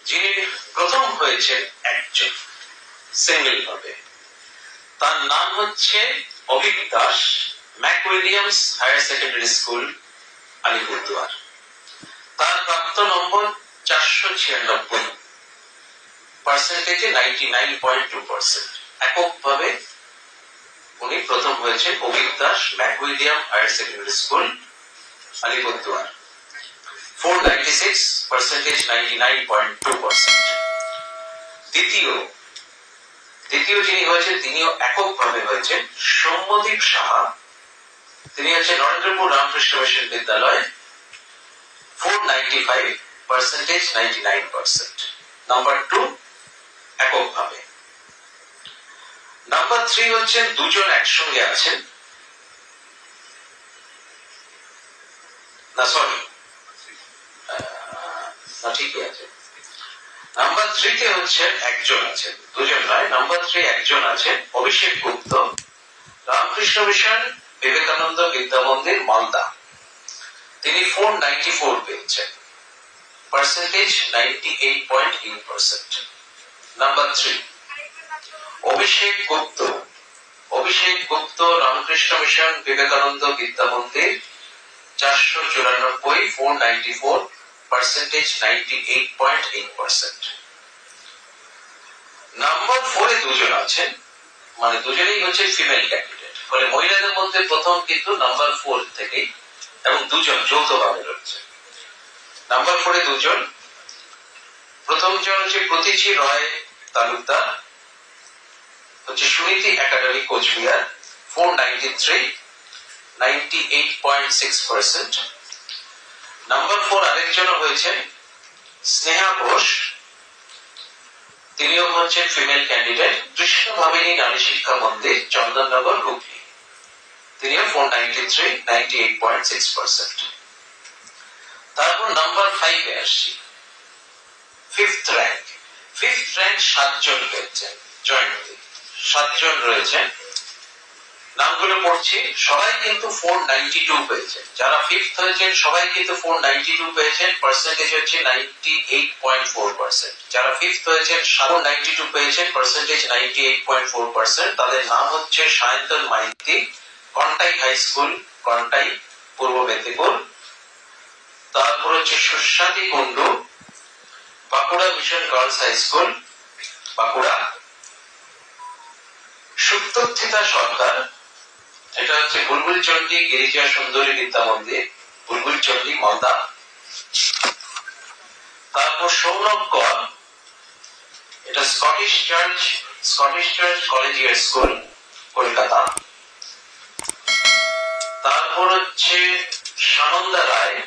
যিনি প্রথম হয়েছেন একজন সিঙ্গেল ভাবে, তার নাম হচ্ছে Abhik Das, McWilliams higher secondary school, Alipurduar. তার প্রাপ্ত নম্বর 496, পার্সেন্টেজে 99.2%। এককভাবে উনি প্রথম হয়েছেন Avik Das, McWilliam higher secondary school, Alipurduar. 496, percentage 99.2%। দ্বিতীয় যিনি হয়েছেন তিনিও এককভাবে হয়েছেন সৌম্যদীপ সাহা, তিনি হচ্ছেন নরেন্দ্রপুর রামকৃষ্ণ মিশন বিদ্যালয়। 495, পার্সেন্টেজ 99%। নাম্বার 2 এককভাবে। নাম্বার 3 হচ্ছেন দুজন একসঙ্গে আছেন, না সরি না ঠিকই আছে। নাম্বার 3 তে হচ্ছেন একজন আছেন, দুজন নয়। নাম্বার 3 একজন আছেন অভিষেক গুপ্ত, রামকৃষ্ণ মিশন বিবেকানন্দ বিদ্যা মন্দির, মালদা। তিনি 494 পেয়েছেন, পার্সেন্টেজ 98.8%। নাম্বার 3 অভিষেক গুপ্ত, রামকৃষ্ণ মিশন বিবেকানন্দ বিদ্যা মন্দির, 494, 494, পার্সেন্টেজ 98.8%। নাম্বার 4 এ দুজন আছেন, মানে দুজনেই হচ্ছে ফিমেল ক্যান্ডিডেট, ফলে মহিলাদের মধ্যে প্রথম কিন্তু নাম্বার 4 থেকেই, এবং দুজন যৌথভাবে রয়েছে। নাম্বার 4 এ দুজন, প্রথম জন হচ্ছে প্রতীচি রয় তালুকদার, হচ্ছে সুনীতি একাডেমি, কোচবিহার। 493, 98.6%। নাম্বার 4 আরেকজন হয়েছে স্নেহা ঘোষ, তিনিও হচ্ছেন ফিমেল ক্যান্ডিডেট, কৃষ্ণ ভাবিনী নারী শিক্ষা মন্দির, চন্দননগর, হুগলি। তিনিও 493, 98.6%। তারপর নাম্বার 5 এ আসছি, ফিফথ র্যাঙ্ক 7 জন পেয়েছেন, জয়ন্তী 7 জন রয়েছেন। নামগুলো পড়ছি, সবাই কিন্তু 492 পেয়েছেন। যারা ফিফথ হয়েছেন সবাই কিন্তু 492 পেয়েছেন, পার্সেন্টেজ হচ্ছে 98.4%। যারা ফিফথ হয়েছেন 492 পেয়েছেন, পার্সেন্টেজ 98.4%। তাদের নাম হচ্ছে সায়ন্তন মাইতি, কন্টাই হাই স্কুল, কন্টাই, পূর্ব মেদিনীপুর। তারপর হচ্ছে Suswati Kundu, Bankura mission girls high school, Bankura. Suptathita Sarkar, এটা হচ্ছে বুলবুলচন্ডী গিরিজা সুন্দরী বিদ্যা মন্দির, বুলবুলচন্ডী, মালদা। তারপর সৌরভ কর, এটা Scottish church collegiate school, Kolkata. তারপর হচ্ছে সানন্দা রায়,